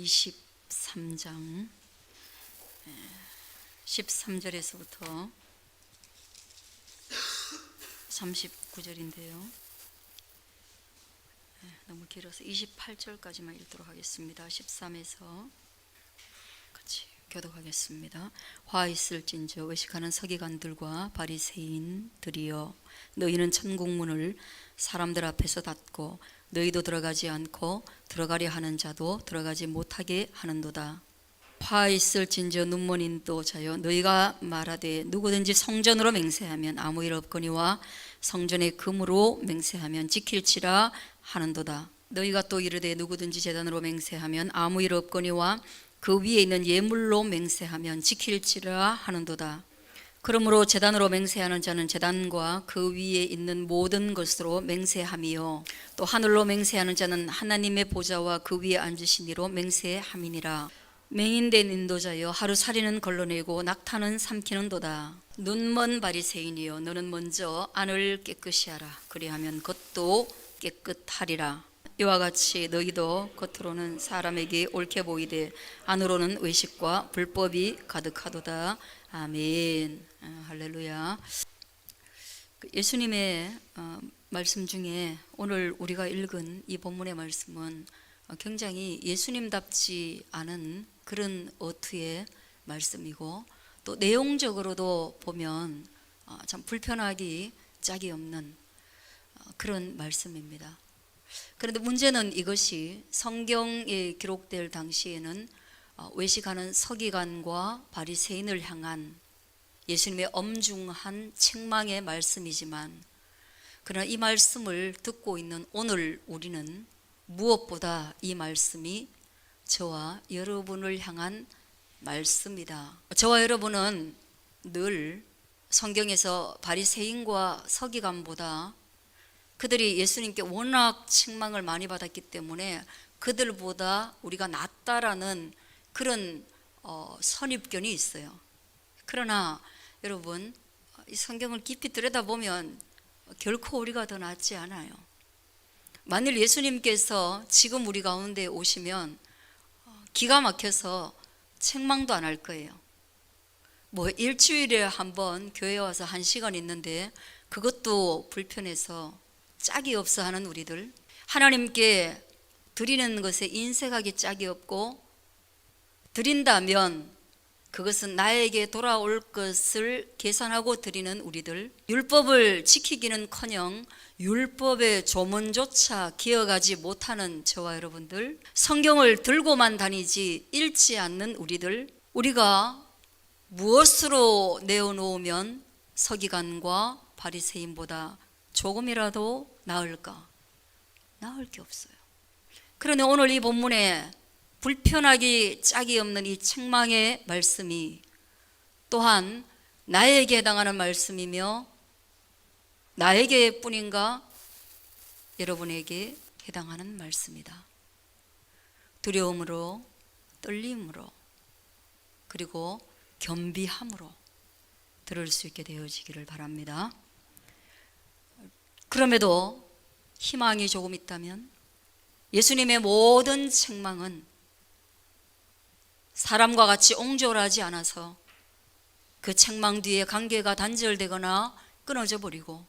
23장 13절에서부터 39절인데요. 너무 길어서 28절까지만 읽도록 하겠습니다. 13에서 같이 교독하겠습니다. 화 있을진저 외식하는 서기관들과 바리새인들이여, 너희는 천국문을 사람들 앞에서 닫고 너희도 들어가지 않고 들어가려 하는 자도 들어가지 못하게 하는도다. 화 있을진저 눈먼 인도자여, 너희가 말하되 누구든지 성전으로 맹세하면 아무 일 없거니와 성전의 금으로 맹세하면 지킬지라 하는도다. 너희가 또 이르되 누구든지 제단으로 맹세하면 아무 일 없거니와 그 위에 있는 예물로 맹세하면 지킬지라 하는도다. 그러므로 제단으로 맹세하는 자는 제단과 그 위에 있는 모든 것으로 맹세함이요, 또 하늘로 맹세하는 자는 하나님의 보좌와 그 위에 앉으신 이로 맹세함이니라. 맹인된 인도자여, 하루살이는 걸러내고 낙타는 삼키는도다. 눈먼 바리새인이여, 너는 먼저 안을 깨끗이 하라. 그리하면 겉도 깨끗하리라. 이와 같이 너희도 겉으로는 사람에게 옳게 보이되 안으로는 외식과 불법이 가득하도다. 아멘. 할렐루야. 예수님의 말씀 중에 오늘 우리가 읽은 이 본문의 말씀은 굉장히 예수님답지 않은 그런 어투의 말씀이고, 또 내용적으로도 보면 참 불편하기 짝이 없는 그런 말씀입니다. 그런데 문제는 이것이 성경에 기록될 당시에는 외식하는 서기관과 바리새인을 향한 예수님의 엄중한 책망의 말씀이지만, 그러나 이 말씀을 듣고 있는 오늘 우리는 무엇보다 이 말씀이 저와 여러분을 향한 말씀이다. 저와 여러분은 늘 성경에서 바리새인과 서기관보다 그들이 예수님께 워낙 책망을 많이 받았기 때문에 그들보다 우리가 낫다라는 그런 선입견이 있어요. 그러나 여러분, 이 성경을 깊이 들여다보면 결코 우리가 더 낫지 않아요. 만일 예수님께서 지금 우리 가운데 오시면 기가 막혀서 책망도 안 할 거예요. 뭐 일주일에 한번 교회 와서 1시간 있는데 그것도 불편해서 짝이 없어 하는 우리들, 하나님께 드리는 것에 인색하기 짝이 없고, 드린다면 그것은 나에게 돌아올 것을 계산하고 드리는 우리들, 율법을 지키기는커녕 율법의 조문조차 기억하지 못하는 저와 여러분들, 성경을 들고만 다니지 읽지 않는 우리들, 우리가 무엇으로 내어놓으면 서기관과 바리새인보다 조금이라도 나을까? 나을 게 없어요. 그런데 오늘 이 본문에 불편하기 짝이 없는 이 책망의 말씀이 또한 나에게 해당하는 말씀이며, 나에게 뿐인가 여러분에게 해당하는 말씀이다. 두려움으로, 떨림으로, 그리고 겸비함으로 들을 수 있게 되어지기를 바랍니다. 그럼에도 희망이 조금 있다면, 예수님의 모든 책망은 사람과 같이 옹졸하지 않아서 그 책망 뒤에 관계가 단절되거나 끊어져 버리고,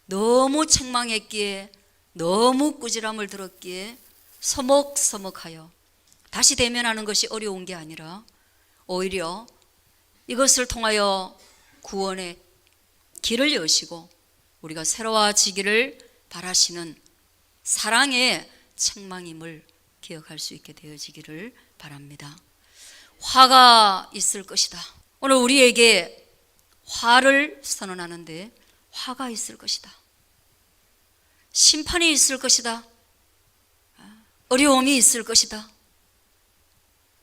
너무 책망했기에, 너무 꾸지람을 들었기에 서먹서먹하여 다시 대면하는 것이 어려운 게 아니라 오히려 이것을 통하여 구원의 길을 여시고 우리가 새로워지기를 바라시는 사랑의 책망임을 기억할 수 있게 되어지기를 바랍니다. 화가 있을 것이다. 오늘 우리에게 화를 선언하는데 화가 있을 것이다. 심판이 있을 것이다. 어려움이 있을 것이다.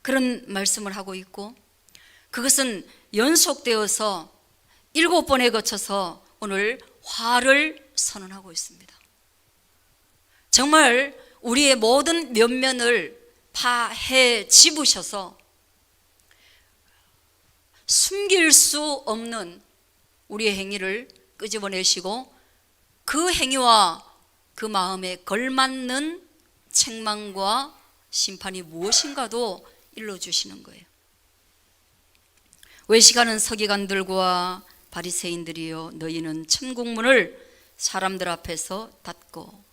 그런 말씀을 하고 있고, 그것은 연속되어서 7번에 거쳐서 오늘 화를 선언하고 있습니다. 정말 우리의 모든 면면을 파헤 집으셔서 숨길 수 없는 우리의 행위를 끄집어내시고, 그 행위와 그 마음에 걸맞는 책망과 심판이 무엇인가도 일러주시는 거예요. 외식하는 서기관들과 바리새인들이여, 너희는 천국 문을 사람들 앞에서 닫고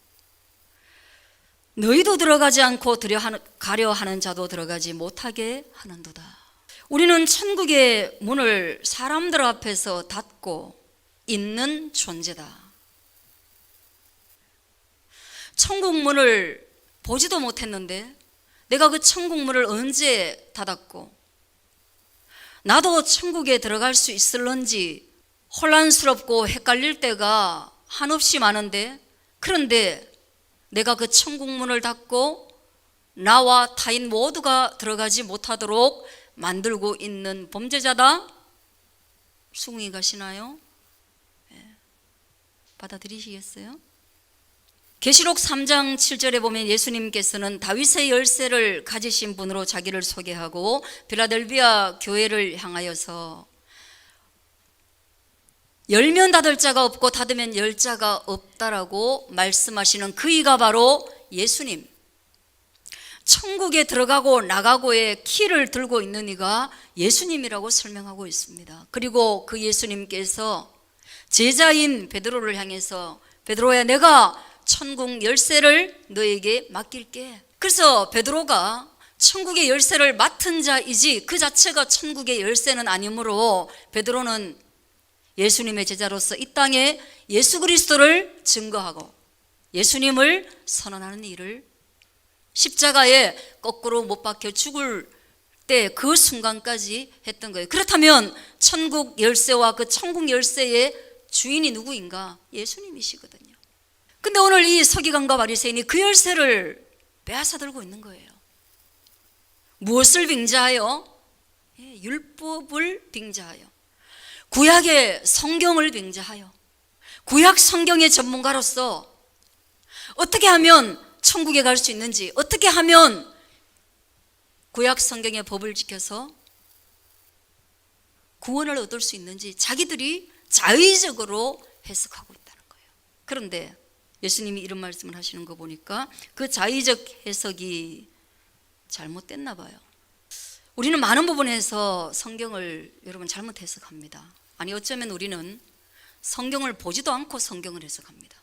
너희도 들어가지 않고 가려 하는 자도 들어가지 못하게 하는도다. 우리는 천국의 문을 사람들 앞에서 닫고 있는 존재다. 천국 문을 보지도 못했는데 내가 그 천국 문을 언제 닫았고, 나도 천국에 들어갈 수 있을런지 혼란스럽고 헷갈릴 때가 한없이 많은데, 그런데 내가 그 천국 문을 닫고 나와 타인 모두가 들어가지 못하도록 만들고 있는 범죄자다? 수긍이 가시나요? 받아들이시겠어요? 계시록 3장 7절에 보면 예수님께서는 다윗의 열쇠를 가지신 분으로 자기를 소개하고 필라델비아 교회를 향하여서 열면 닫을 자가 없고 닫으면 열 자가 없다라고 말씀하시는 그이가 바로 예수님. 천국에 들어가고 나가고의 키를 들고 있는 이가 예수님이라고 설명하고 있습니다. 그리고 그 예수님께서 제자인 베드로를 향해서, 베드로야, 내가 천국 열쇠를 너에게 맡길게. 그래서 베드로가 천국의 열쇠를 맡은 자이지 그 자체가 천국의 열쇠는 아니므로 베드로는 예수님의 제자로서 이 땅에 예수 그리스도를 증거하고 예수님을 선언하는 일을, 십자가에 거꾸로 못 박혀 죽을 때 그 순간까지 했던 거예요. 그렇다면 천국 열쇠와 그 천국 열쇠의 주인이 누구인가? 예수님이시거든요. 근데 오늘 이 서기관과 바리새인이 그 열쇠를 빼앗아 들고 있는 거예요. 무엇을 빙자하여? 율법을 빙자하여, 구약의 성경을 빙자하여, 구약 성경의 전문가로서 어떻게 하면 천국에 갈 수 있는지, 어떻게 하면 구약 성경의 법을 지켜서 구원을 얻을 수 있는지 자기들이 자의적으로 해석하고 있다는 거예요. 그런데 예수님이 이런 말씀을 하시는 거 보니까 그 자의적 해석이 잘못됐나 봐요. 우리는 많은 부분에서 성경을 여러분 잘못 해석합니다. 아니, 어쩌면 우리는 성경을 보지도 않고 성경을 해석합니다.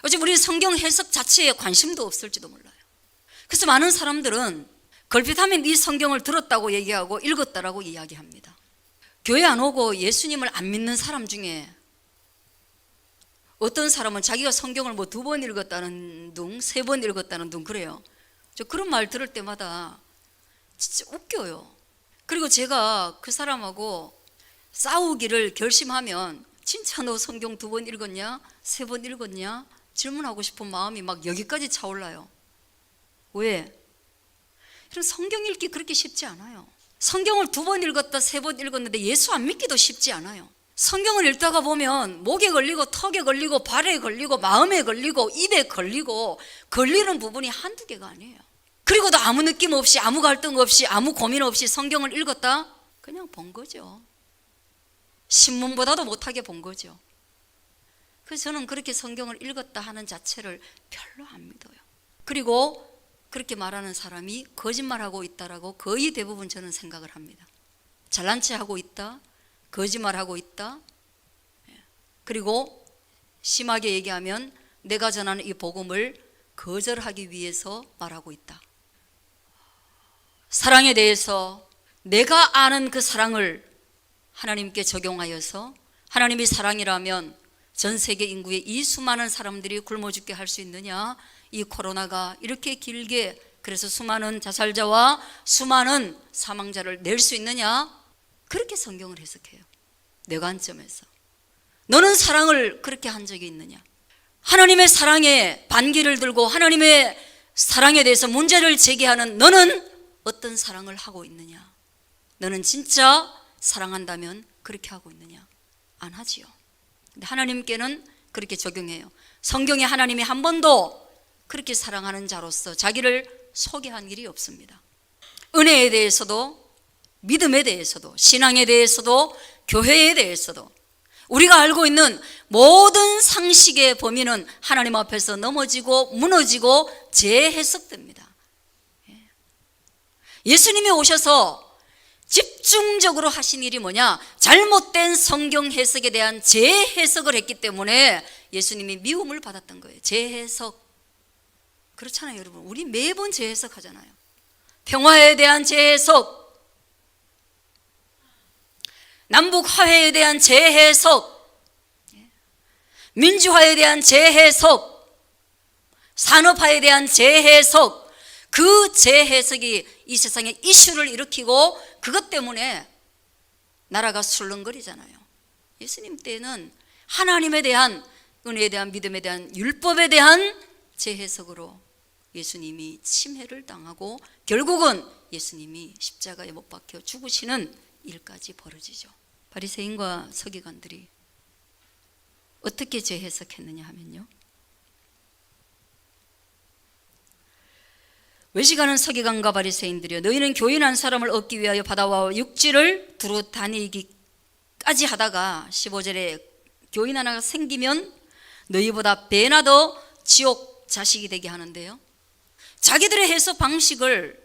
어쩌면 우리 성경 해석 자체에 관심도 없을지도 몰라요. 그래서 많은 사람들은 걸핏하면 이 성경을 들었다고 얘기하고 읽었다라고 이야기합니다. 교회 안 오고 예수님을 안 믿는 사람 중에 어떤 사람은 자기가 성경을 뭐 2번 읽었다는 둥, 3번 읽었다는 둥 그래요. 저 그런 말 들을 때마다 진짜 웃겨요. 그리고 제가 그 사람하고 싸우기를 결심하면 진짜 너 성경 2번 읽었냐? 3번 읽었냐? 질문하고 싶은 마음이 막 여기까지 차올라요. 왜? 이런 성경 읽기 그렇게 쉽지 않아요. 성경을 2번 읽었다 3번 읽었는데 예수 안 믿기도 쉽지 않아요. 성경을 읽다가 보면 목에 걸리고 턱에 걸리고 발에 걸리고 마음에 걸리고 입에 걸리고 걸리는 부분이 한두 개가 아니에요. 그리고도 아무 느낌 없이 아무 갈등 없이 아무 고민 없이 성경을 읽었다? 그냥 본 거죠. 신문보다도 못하게 본 거죠. 그래서 저는 그렇게 성경을 읽었다 하는 자체를 별로 안 믿어요. 그리고 그렇게 말하는 사람이 거짓말하고 있다라고 거의 대부분 저는 생각을 합니다. 잘난 체하고 있다, 거짓말하고 있다, 그리고 심하게 얘기하면 내가 전하는 이 복음을 거절하기 위해서 말하고 있다. 사랑에 대해서 내가 아는 그 사랑을 하나님께 적용하여서 하나님이 사랑이라면 전 세계 인구의 이 수많은 사람들이 굶어 죽게 할 수 있느냐? 이 코로나가 이렇게 길게 그래서 수많은 자살자와 수많은 사망자를 낼 수 있느냐? 그렇게 성경을 해석해요. 내 관점에서. 너는 사랑을 그렇게 한 적이 있느냐? 하나님의 사랑에 반기를 들고 하나님의 사랑에 대해서 문제를 제기하는 너는 어떤 사랑을 하고 있느냐? 너는 진짜 사랑한다면 그렇게 하고 있느냐? 안 하지요. 근데 하나님께는 그렇게 적용해요. 성경에 하나님이 한 번도 그렇게 사랑하는 자로서 자기를 소개한 일이 없습니다. 은혜에 대해서도 믿음에 대해서도 신앙에 대해서도 교회에 대해서도 우리가 알고 있는 모든 상식의 범위는 하나님 앞에서 넘어지고 무너지고 재해석됩니다. 예수님이 오셔서 집중적으로 하신 일이 뭐냐? 잘못된 성경 해석에 대한 재해석을 했기 때문에 예수님이 미움을 받았던 거예요. 재해석. 그렇잖아요, 여러분. 우리 매번 재해석하잖아요. 평화에 대한 재해석, 남북 화해에 대한 재해석, 민주화에 대한 재해석, 산업화에 대한 재해석, 그 재해석이 이 세상에 이슈를 일으키고 그것 때문에 나라가 술렁거리잖아요. 예수님 때는 하나님에 대한 은혜에 대한 믿음에 대한 율법에 대한 재해석으로 예수님이 침해를 당하고 결국은 예수님이 십자가에 못 박혀 죽으시는 일까지 벌어지죠. 바리새인과 서기관들이 어떻게 재해석했느냐 하면요, 외식하는 서기관과 바리새인들이여, 너희는 교인 한 사람을 얻기 위하여 바다와 육지를 두루 다니기까지 하다가 15절에 교인 하나가 생기면 너희보다 배나 더 지옥 자식이 되게 하는데요, 자기들의 해석 방식을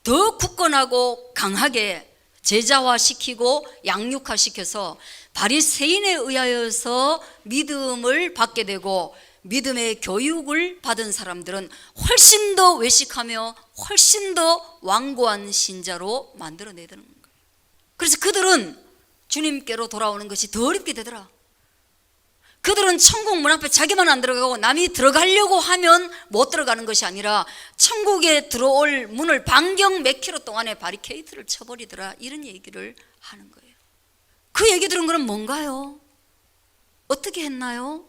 더 굳건하고 강하게 제자화시키고 양육화시켜서 바리새인에 의하여서 믿음을 받게 되고 믿음의 교육을 받은 사람들은 훨씬 더 외식하며 훨씬 더 완고한 신자로 만들어내는 거예요. 그래서 그들은 주님께로 돌아오는 것이 더 어렵게 되더라. 그들은 천국 문 앞에 자기만 안 들어가고 남이 들어가려고 하면 못 들어가는 것이 아니라 천국에 들어올 문을 반경 몇 킬로 동안에 바리케이트를 쳐버리더라, 이런 얘기를 하는 거예요. 그 얘기 들은 거는 뭔가요? 어떻게 했나요?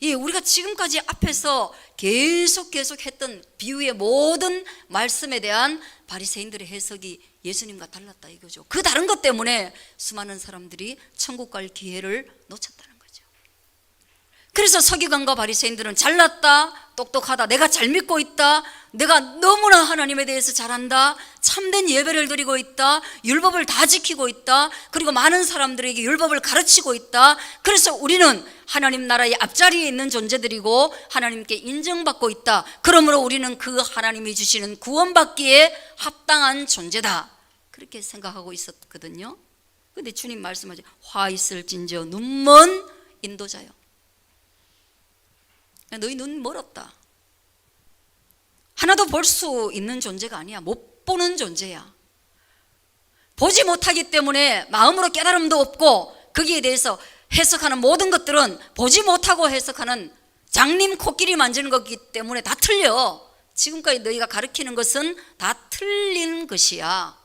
예, 우리가 지금까지 앞에서 계속 했던 비유의 모든 말씀에 대한 바리새인들의 해석이 예수님과 달랐다 이거죠. 그 다른 것 때문에 수많은 사람들이 천국 갈 기회를 놓쳤다는 거죠. 그래서 서기관과 바리새인들은 잘났다, 똑똑하다, 내가 잘 믿고 있다, 내가 너무나 하나님에 대해서 잘한다, 참된 예배를 드리고 있다, 율법을 다 지키고 있다, 그리고 많은 사람들에게 율법을 가르치고 있다, 그래서 우리는 하나님 나라의 앞자리에 있는 존재들이고 하나님께 인정받고 있다, 그러므로 우리는 그 하나님이 주시는 구원받기에 합당한 존재다, 그렇게 생각하고 있었거든요. 그런데 주님 말씀하죠. 화 있을진저 눈먼 인도자요, 너희 눈 멀었다, 하나도 볼 수 있는 존재가 아니야. 못 보는 존재야. 보지 못하기 때문에 마음으로 깨달음도 없고 거기에 대해서 해석하는 모든 것들은 보지 못하고 해석하는 장님 코끼리 만지는 거기 때문에 다 틀려. 지금까지 너희가 가르치는 것은 다 틀린 것이야.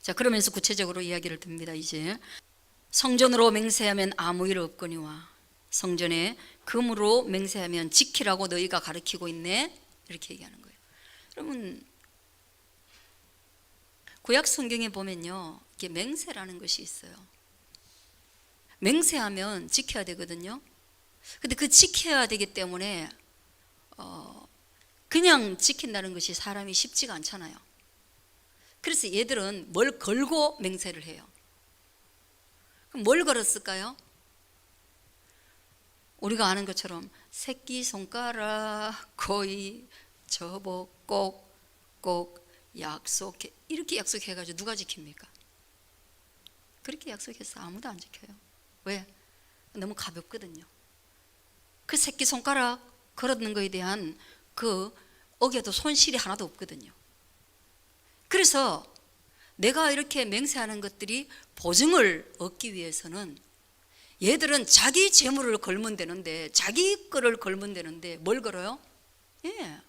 자, 그러면서 구체적으로 이야기를 듭니다. 이제 성전으로 맹세하면 아무 일 없거니와 성전에 금으로 맹세하면 지키라고 너희가 가르치고 있네, 이렇게 얘기하는 거예요. 여러분, 구약 성경에 보면요, 이게 맹세라는 것이 있어요. 맹세하면 지켜야 되거든요. 근데 그 지켜야 되기 때문에 그냥 지킨다는 것이 사람이 쉽지가 않잖아요. 그래서 얘들은 뭘 걸고 맹세를 해요. 그럼 뭘 걸었을까요? 우리가 아는 것처럼 새끼손가락 거의 접어 꼭 약속해, 이렇게 약속해가지고 누가 지킵니까? 그렇게 약속해서 아무도 안 지켜요. 왜? 너무 가볍거든요. 그 새끼손가락 걸었는 거에 대한 그 어겨도 손실이 하나도 없거든요. 그래서 내가 이렇게 맹세하는 것들이 보증을 얻기 위해서는 얘들은 자기 재물을 걸면 되는데, 자기 거를 걸면 되는데 뭘 걸어요? 예,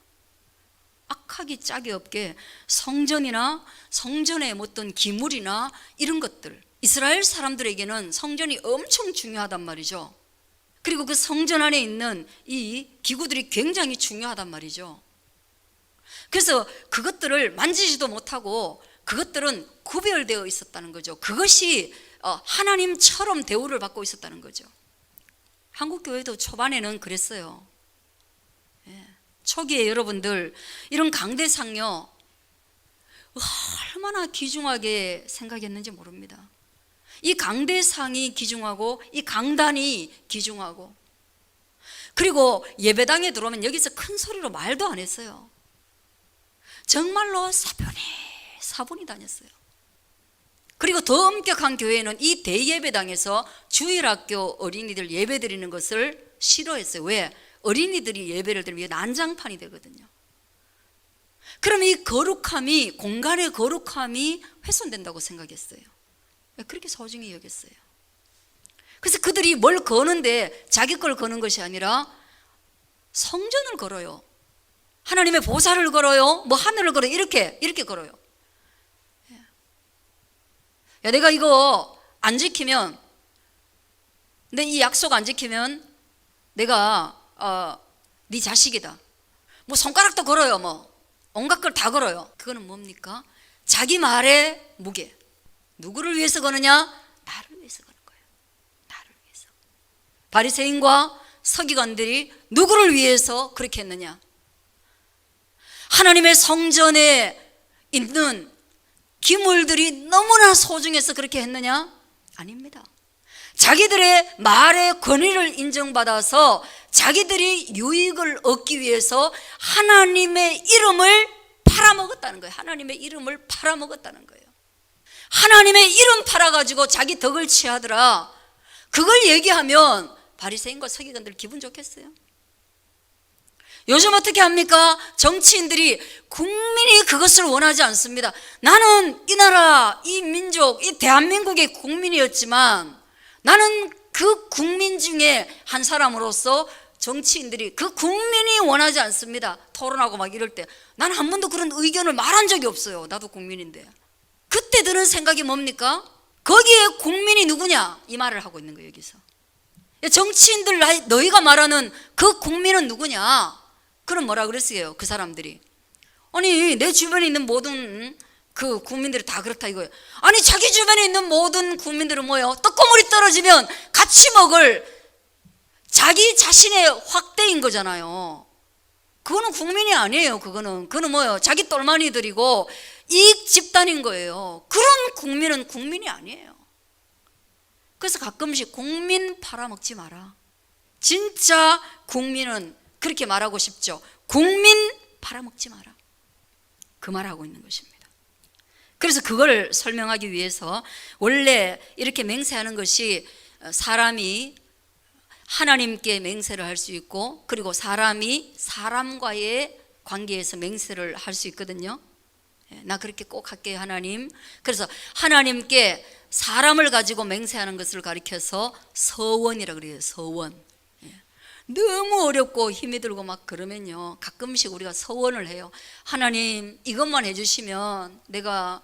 악하기 짝이 없게 성전이나 성전에 묻던 기물이나 이런 것들, 이스라엘 사람들에게는 성전이 엄청 중요하단 말이죠. 그리고 그 성전 안에 있는 이 기구들이 굉장히 중요하단 말이죠. 그래서 그것들을 만지지도 못하고 그것들은 구별되어 있었다는 거죠. 그것이 하나님처럼 대우를 받고 있었다는 거죠. 한국 교회도 초반에는 그랬어요. 예. 초기에 여러분들 이런 강대상요 얼마나 귀중하게 생각했는지 모릅니다. 이 강대상이 귀중하고 이 강단이 귀중하고, 그리고 예배당에 들어오면 여기서 큰 소리로 말도 안 했어요. 정말로 사분히 다녔어요. 그리고 더 엄격한 교회는 이 대예배당에서 주일학교 어린이들 예배 드리는 것을 싫어했어요. 왜? 어린이들이 예배를 드리면 난장판이 되거든요. 그럼 이 거룩함이, 공간의 거룩함이 훼손된다고 생각했어요. 그렇게 소중히 여겼어요. 그래서 그들이 뭘 거는데 자기 걸 거는 것이 아니라 성전을 걸어요. 하나님의 보좌를 걸어요. 뭐 하늘을 걸어요. 이렇게 걸어요. 야, 내가 이거 안 지키면, 내 이 약속 안 지키면 내가 네 자식이다. 뭐 손가락도 걸어요. 뭐 온갖 걸 다 걸어요. 그거는 뭡니까? 자기 말의 무게. 누구를 위해서 거느냐? 나를 위해서 거는 거예요. 나를 위해서. 바리새인과 서기관들이 누구를 위해서 그렇게 했느냐? 하나님의 성전에 있는 기물들이 너무나 소중해서 그렇게 했느냐? 아닙니다. 자기들의 말의 권위를 인정받아서 자기들이 유익을 얻기 위해서 하나님의 이름을 팔아먹었다는 거예요. 하나님의 이름을 팔아먹었다는 거예요. 하나님의 이름 팔아가지고 자기 덕을 취하더라. 그걸 얘기하면 바리새인과 서기관들 기분 좋겠어요? 요즘 어떻게 합니까? 정치인들이, 국민이 그것을 원하지 않습니다. 나는 이 나라, 이 민족, 이 대한민국의 국민이었지만 나는 그 국민 중에 한 사람으로서 정치인들이 그 국민이 원하지 않습니다. 토론하고 막 이럴 때 나는 한 번도 그런 의견을 말한 적이 없어요. 나도 국민인데. 그때 드는 생각이 뭡니까? 거기에 국민이 누구냐? 이 말을 하고 있는 거예요. 여기서 정치인들, 너희가 말하는 그 국민은 누구냐? 그럼 뭐라 그랬어요? 그 사람들이, 아니 내 주변에 있는 모든 그 국민들이 다 그렇다 이거예요. 아니 자기 주변에 있는 모든 국민들은 뭐예요? 떡고물이 떨어지면 같이 먹을 자기 자신의 확대인 거잖아요. 그거는 국민이 아니에요. 그거는 뭐예요? 자기 똘마니들이고 이익 집단인 거예요. 그런 국민은 국민이 아니에요. 그래서 가끔씩 국민 팔아먹지 마라. 진짜 국민은 그렇게 말하고 싶죠. 국민 팔아먹지 마라. 그 말하고 있는 것입니다. 그래서 그걸 설명하기 위해서 원래 이렇게 맹세하는 것이 사람이 하나님께 맹세를 할 수 있고, 그리고 사람이 사람과의 관계에서 맹세를 할 수 있거든요. 나 그렇게 꼭 할게요, 하나님. 그래서 하나님께 사람을 가지고 맹세하는 것을 가리켜서 서원이라고 그래요. 서원. 너무 어렵고 힘이 들고 막 그러면요, 가끔씩 우리가 서원을 해요. 하나님 이것만 해주시면 내가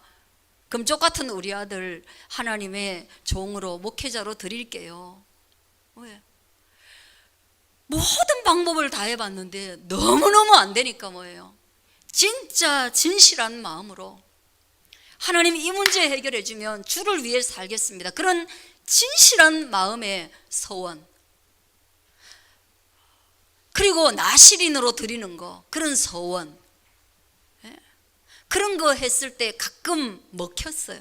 금쪽 같은 우리 아들 하나님의 종으로 목회자로 드릴게요. 왜? 모든 방법을 다 해봤는데 너무너무 안 되니까 뭐예요? 진짜 진실한 마음으로 하나님 이 문제 해결해 주면 주를 위해 살겠습니다. 그런 진실한 마음의 서원. 그리고 나시린으로 드리는 거, 그런 서원. 그런 거 했을 때 가끔 먹혔어요.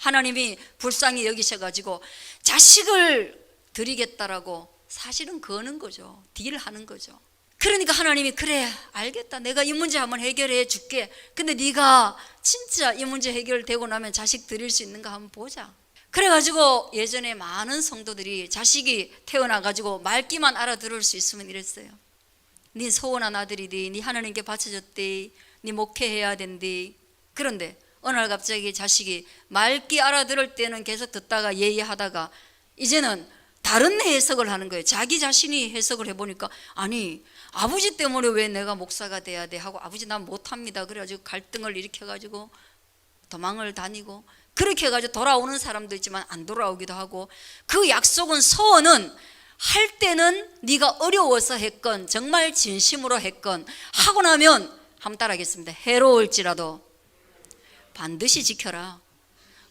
하나님이 불쌍히 여기셔가지고 자식을 드리겠다라고 사실은 거는 거죠. 딜하는 거죠. 그러니까 하나님이, 그래 알겠다, 내가 이 문제 한번 해결해 줄게. 근데 네가 진짜 이 문제 해결되고 나면 자식 드릴 수 있는가 한번 보자. 그래가지고 예전에 많은 성도들이 자식이 태어나가지고 말귀만 알아들을 수 있으면 이랬어요. 네 소원한 아들이디, 네 하나님께 바쳐졌디, 네 목회해야 된디. 그런데 어느 날 갑자기 자식이 말귀 알아들을 때는 계속 듣다가 예의하다가 이제는 다른 해석을 하는 거예요. 자기 자신이 해석을 해보니까, 아니 아버지 때문에 왜 내가 목사가 돼야 돼 하고, 아버지 난 못합니다. 그래가지고 갈등을 일으켜가지고 도망을 다니고, 그렇게 해가지고 돌아오는 사람도 있지만 안 돌아오기도 하고, 그 약속은, 소원은 할 때는 네가 어려워서 했건 정말 진심으로 했건 하고 나면, 한번 따라하겠습니다. 해로울지라도 반드시 지켜라.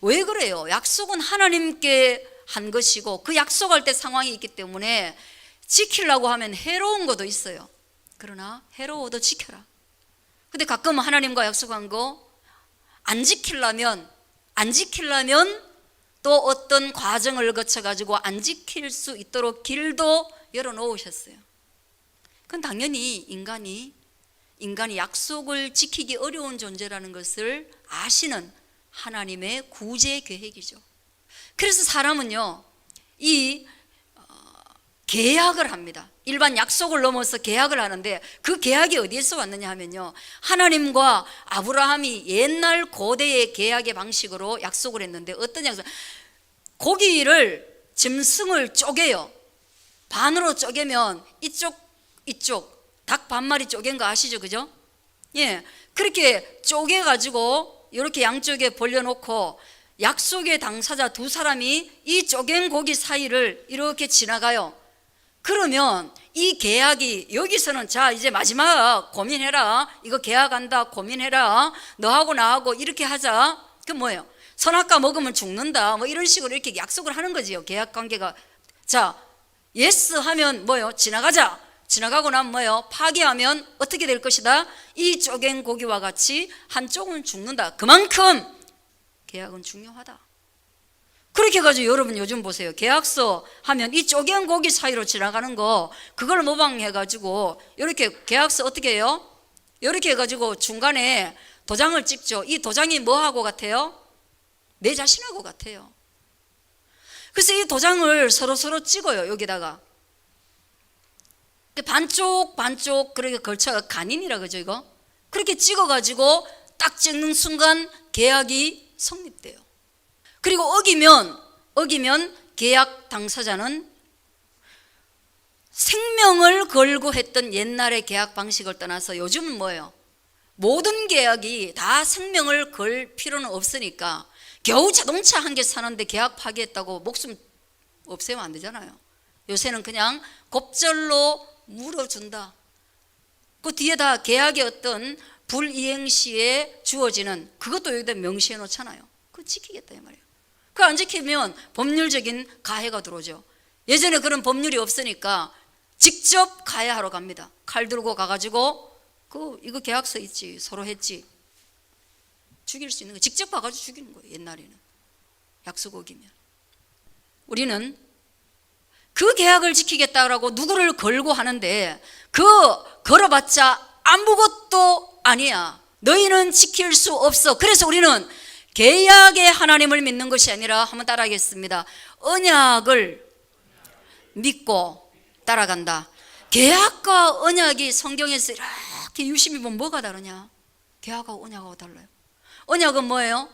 왜 그래요? 약속은 하나님께 한 것이고 그 약속할 때 상황이 있기 때문에 지키려고 하면 해로운 것도 있어요. 그러나 해로워도 지켜라. 근데 가끔 하나님과 약속한 거 안 지키려면 또 어떤 과정을 거쳐가지고 안 지킬 수 있도록 길도 열어놓으셨어요. 그건 당연히 인간이 약속을 지키기 어려운 존재라는 것을 아시는 하나님의 구제 계획이죠. 그래서 사람은요, 이 계약을 합니다. 일반 약속을 넘어서 계약을 하는데 그 계약이 어디에서 왔느냐 하면요, 하나님과 아브라함이 옛날 고대의 계약의 방식으로 약속을 했는데, 어떤 약속? 고기를, 짐승을 쪼개요. 반으로 쪼개면 이쪽 닭 반마리 쪼갠 거 아시죠? 그죠? 예, 그렇게 쪼개가지고 이렇게 양쪽에 벌려놓고 약속의 당사자 두 사람이 이 쪼갠 고기 사이를 이렇게 지나가요. 그러면 이 계약이 여기서는 자 이제 마지막 고민해라, 이거 계약한다, 고민해라, 너하고 나하고 이렇게 하자. 그 뭐예요? 선악과 먹으면 죽는다, 뭐 이런 식으로 이렇게 약속을 하는 거지요. 계약 관계가. 자, 예스 하면 뭐예요? 지나가자. 지나가고 나면 뭐예요? 파기하면 어떻게 될 것이다? 이 쪼갠 고기와 같이 한쪽은 죽는다. 그만큼 계약은 중요하다. 그렇게 해가지고 여러분 요즘 보세요. 계약서 하면 이 쪼갠 고기 사이로 지나가는 거, 그걸 모방해가지고 이렇게 계약서 어떻게 해요? 이렇게 해가지고 중간에 도장을 찍죠. 이 도장이 뭐하고 같아요? 내 자신하고 같아요. 그래서 이 도장을 서로 찍어요. 여기다가 반쪽 그렇게 걸쳐, 간인이라 그러죠 이거. 그렇게 찍어가지고 딱 찍는 순간 계약이 성립돼요. 그리고 어기면 계약 당사자는 생명을 걸고 했던 옛날의 계약 방식을 떠나서 요즘은 뭐예요? 모든 계약이 다 생명을 걸 필요는 없으니까, 겨우 자동차 한 개 사는데 계약 파기했다고 목숨 없애면 안 되잖아요. 요새는 그냥 kop절로 물어준다. 그 뒤에 다 계약의 어떤 불이행 시에 주어지는 그것도 여기다 명시해 놓잖아요. 그거 지키겠다 이 말이에요. 그거 안 지키면 법률적인 가해가 들어오죠. 예전에 그런 법률이 없으니까 직접 가해하러 갑니다. 칼 들고 가가지고 이거 계약서 있지, 서로 했지, 죽일 수 있는 거 직접 가가지고 죽이는 거예요. 옛날에는 약속 어기면. 우리는 그 계약을 지키겠다라고 누구를 걸고 하는데, 그 걸어봤자 아무것도 아니야. 너희는 지킬 수 없어. 그래서 우리는 계약의 하나님을 믿는 것이 아니라, 한번 따라하겠습니다. 언약을 믿고 따라간다. 계약과 언약이 성경에서 이렇게 유심히 보면 뭐가 다르냐? 계약하고 언약하고 달라요. 언약은 뭐예요?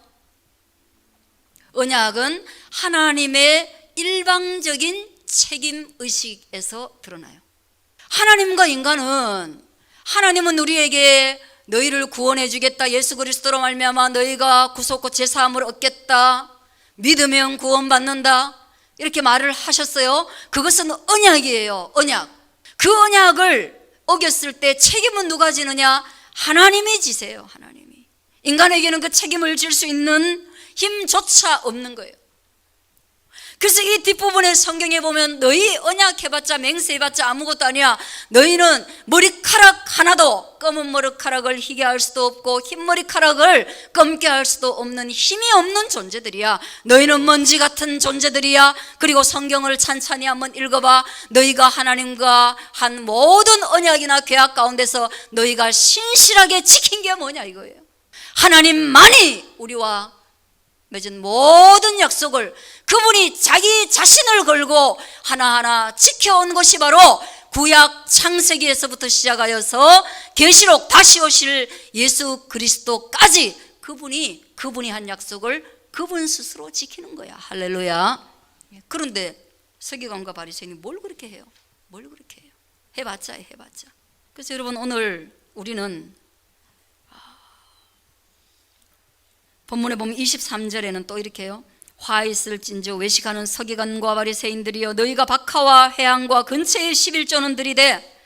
언약은 하나님의 일방적인 책임의식에서 드러나요. 하나님과 인간은, 하나님은 우리에게 너희를 구원해 주겠다, 예수 그리스도로 말미암아 너희가 구속과 제사함을 얻겠다, 믿으면 구원받는다, 이렇게 말을 하셨어요. 그것은 언약이에요. 언약. 그 언약을 어겼을 때 책임은 누가 지느냐? 하나님이 지세요. 하나님이. 인간에게는 그 책임을 질 수 있는 힘조차 없는 거예요. 그래서 이 뒷부분에 성경에 보면 너희 언약해봤자 맹세해봤자 아무것도 아니야. 너희는 머리카락 하나도, 검은 머리카락을 희게 할 수도 없고 흰 머리카락을 검게 할 수도 없는 힘이 없는 존재들이야. 너희는 먼지 같은 존재들이야. 그리고 성경을 찬찬히 한번 읽어봐. 너희가 하나님과 한 모든 언약이나 계약 가운데서 너희가 신실하게 지킨 게 뭐냐 이거예요. 하나님만이 우리와 맺은 모든 약속을 그분이 자기 자신을 걸고 하나하나 지켜온 것이 바로 구약 창세기에서부터 시작하여서 계시록 다시 오실 예수 그리스도까지 그분이 한 약속을 그분 스스로 지키는 거야. 할렐루야. 그런데 서기관과 바리새인이 뭘 그렇게 해요? 뭘 그렇게 해요? 해봤자. 그래서 여러분, 오늘 우리는 본문에 보면 23절에는 또 이렇게 해요. 화 있을진저 외식하는 서기관과 바리새인들이여, 너희가 박하와 회항과 근처의 11조는 들이되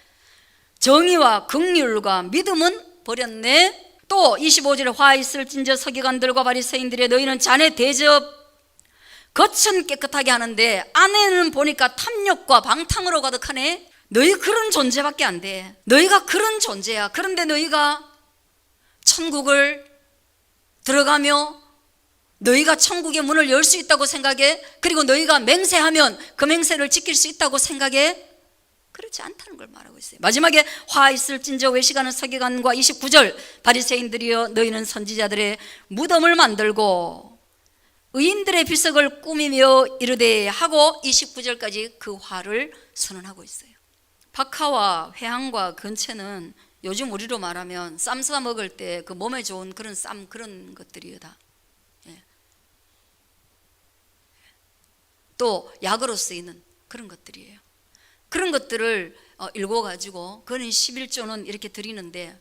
정의와 긍휼과 믿음은 버렸네. 또 25절에 화 있을진저 서기관들과 바리새인들이여, 너희는 잔의 대접 겉은 깨끗하게 하는데 안에는 보니까 탐욕과 방탕으로 가득하네. 너희 그런 존재밖에 안 돼. 너희가 그런 존재야. 그런데 너희가 천국을 들어가며 너희가 천국의 문을 열 수 있다고 생각해? 그리고 너희가 맹세하면 그 맹세를 지킬 수 있다고 생각해? 그렇지 않다는 걸 말하고 있어요. 마지막에 화 있을진저 외식하는 서기관과 29절 바리새인들이여 너희는 선지자들의 무덤을 만들고 의인들의 비석을 꾸미며 이르되 하고 29절까지 그 화를 선언하고 있어요. 박하와 회항과 근채는 요즘 우리로 말하면 쌈 싸 먹을 때 그 몸에 좋은 그런 쌈 그런 것들이요 다. 예. 또 약으로 쓰이는 그런 것들이에요. 그런 것들을 읽어가지고 그는 11조는 이렇게 드리는데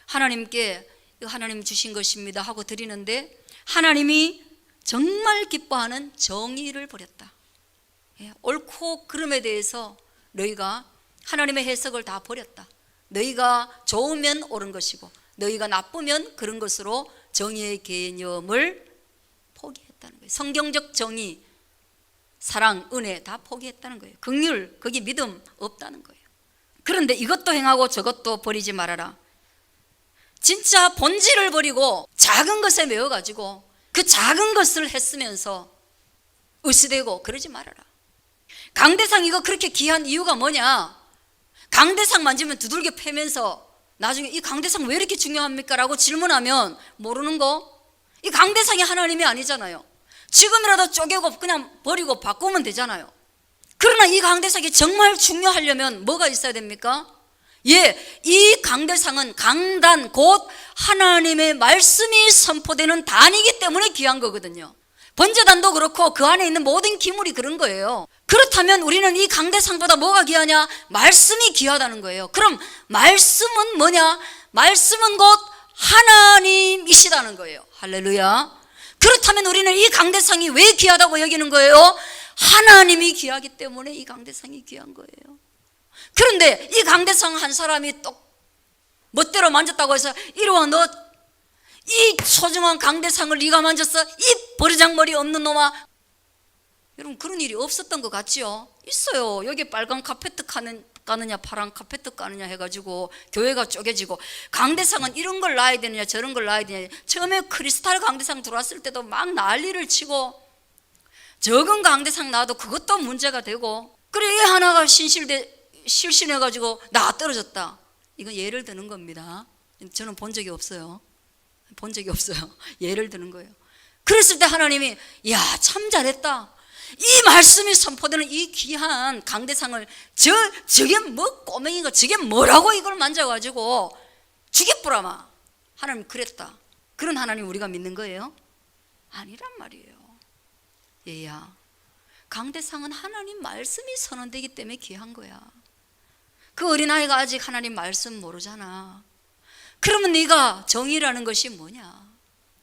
하나님께 이거 하나님 주신 것입니다 하고 드리는데 하나님이 정말 기뻐하는 정의를 버렸다. 예, 옳고 그름에 대해서 너희가 하나님의 해석을 다 버렸다. 너희가 좋으면 옳은 것이고 너희가 나쁘면 그런 것으로 정의의 개념을 포기했다는 거예요. 성경적 정의, 사랑, 은혜 다 포기했다는 거예요. 긍휼, 거기 믿음 없다는 거예요. 그런데 이것도 행하고 저것도 버리지 말아라. 진짜 본질을 버리고 작은 것에 매여가지고 그 작은 것을 했으면서 의시되고 그러지 말아라. 강대상 이거 그렇게 귀한 이유가 뭐냐? 강대상 만지면 두들겨 패면서 나중에 이 강대상 왜 이렇게 중요합니까? 라고 질문하면 모르는 거? 이 강대상이 하나님이 아니잖아요. 지금이라도 쪼개고 그냥 버리고 바꾸면 되잖아요. 그러나 이 강대상이 정말 중요하려면 뭐가 있어야 됩니까? 예, 이 강대상은 강단 곧 하나님의 말씀이 선포되는 단이기 때문에 귀한 거거든요. 번제단도 그렇고 그 안에 있는 모든 기물이 그런 거예요. 그렇다면 우리는 이 강대상보다 뭐가 귀하냐? 말씀이 귀하다는 거예요. 그럼 말씀은 뭐냐? 말씀은 곧 하나님이시다는 거예요. 할렐루야. 그렇다면 우리는 이 강대상이 왜 귀하다고 여기는 거예요? 하나님이 귀하기 때문에 이 강대상이 귀한 거예요. 그런데 이 강대상 한 사람이 또 멋대로 만졌다고 해서 이리 와, 너 이 소중한 강대상을 네가 만졌어? 이 버르장머리 없는 놈아. 여러분 그런 일이 없었던 것 같지요? 있어요. 여기 빨간 카페트 까느냐 파란 카페트 까느냐 해가지고 교회가 쪼개지고 강대상은 이런 걸 놔야 되느냐 저런 걸 놔야 되느냐. 처음에 크리스탈 강대상 들어왔을 때도 막 난리를 치고 적은 강대상 놔도 그것도 문제가 되고 그래 얘 하나가 실신해가지고 나 떨어졌다. 이건 예를 드는 겁니다. 저는 본 적이 없어요. 본 적이 없어요. 예를 드는 거예요. 그랬을 때 하나님이 야, 참 잘했다. 이 말씀이 선포되는 이 귀한 강대상을 저게 뭐 꼬맹이가 저게 뭐라고 이걸 만져가지고 죽여뿌라마. 하나님 그랬다. 그런 하나님 우리가 믿는 거예요? 아니란 말이에요. 얘야, 강대상은 하나님 말씀이 선언되기 때문에 귀한 거야. 그 어린아이가 아직 하나님 말씀 모르잖아. 그러면 네가 정의라는 것이 뭐냐?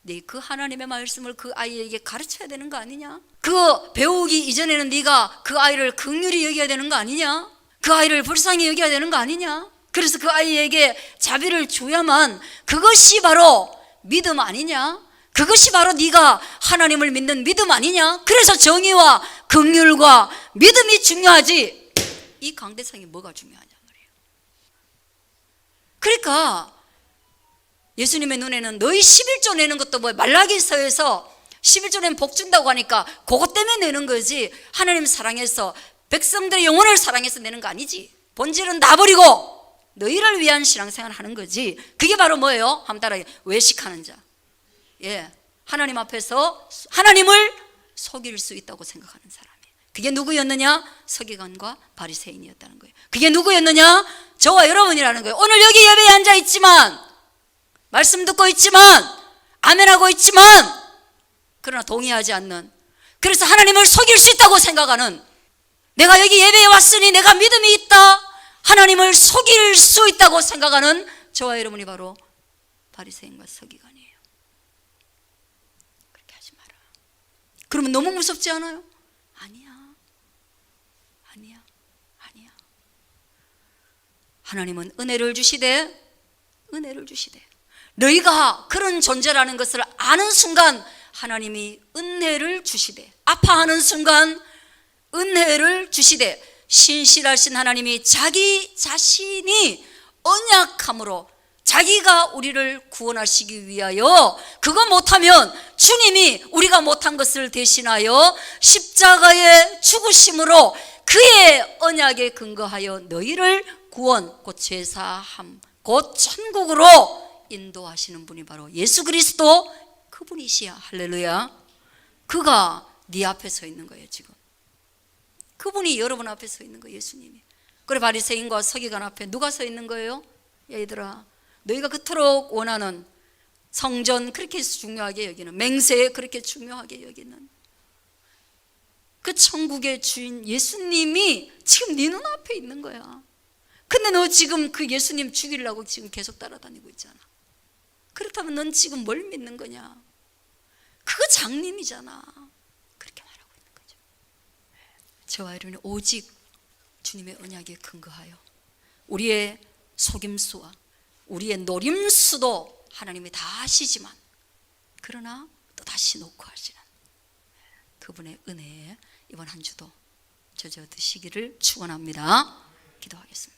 네 그 하나님의 말씀을 그 아이에게 가르쳐야 되는 거 아니냐? 그 배우기 이전에는 네가 그 아이를 긍휼히 여겨야 되는 거 아니냐? 그 아이를 불쌍히 여겨야 되는 거 아니냐? 그래서 그 아이에게 자비를 줘야만 그것이 바로 믿음 아니냐? 그것이 바로 네가 하나님을 믿는 믿음 아니냐? 그래서 정의와 긍휼과 믿음이 중요하지 이 강대상이 뭐가 중요하냐 말이에요. 그러니까 예수님의 눈에는 너희 11조 내는 것도 뭐 말라기서에서 11조 내면 복 준다고 하니까 그것 때문에 내는 거지 하나님 사랑해서 백성들의 영혼을 사랑해서 내는 거 아니지. 본질은 다 버리고 너희를 위한 신앙생활을 하는 거지. 그게 바로 뭐예요? 한번 따라해. 외식하는 자. 예, 하나님 앞에서 하나님을 속일 수 있다고 생각하는 사람이에요. 그게 누구였느냐? 서기관과 바리새인이었다는 거예요. 그게 누구였느냐? 저와 여러분이라는 거예요. 오늘 여기 예배에 앉아 있지만 말씀 듣고 있지만 아멘하고 있지만 그러나 동의하지 않는, 그래서 하나님을 속일 수 있다고 생각하는, 내가 여기 예배에 왔으니 내가 믿음이 있다, 하나님을 속일 수 있다고 생각하는 저와 여러분이 바로 바리새인과 서기관이에요. 그렇게 하지 마라. 그러면 너무 무섭지 않아요? 아니야. 하나님은 은혜를 주시되 너희가 그런 존재라는 것을 아는 순간 하나님이 은혜를 주시되, 아파하는 순간 은혜를 주시되, 신실하신 하나님이 자기 자신이 언약함으로 자기가 우리를 구원하시기 위하여 그거 못하면 주님이 우리가 못한 것을 대신하여 십자가의 죽으심으로 그의 언약에 근거하여 너희를 구원, 곧 제사함, 곧 천국으로 인도하시는 분이 바로 예수 그리스도 그분이시야. 할렐루야. 그가 네 앞에 서 있는 거예요. 지금 그분이 여러분 앞에 서 있는 거예요. 예수님이. 그래 바리새인과 서기관 앞에 누가 서 있는 거예요? 얘들아, 너희가 그토록 원하는 성전 그렇게 중요하게 여기는, 맹세 그렇게 중요하게 여기는 그 천국의 주인 예수님이 지금 네 눈앞에 있는 거야. 근데 너 지금 그 예수님 죽이려고 지금 계속 따라다니고 있잖아. 그렇다면 넌 지금 뭘 믿는 거냐? 그거 장님이잖아. 그렇게 말하고 있는 거죠. 저와 여러분이 오직 주님의 언약에 근거하여 우리의 속임수와 우리의 노림수도 하나님이 다 아시지만 그러나 또 다시 놓고 하시는 그분의 은혜에 이번 한 주도 젖어 드시기를 축원합니다. 기도하겠습니다.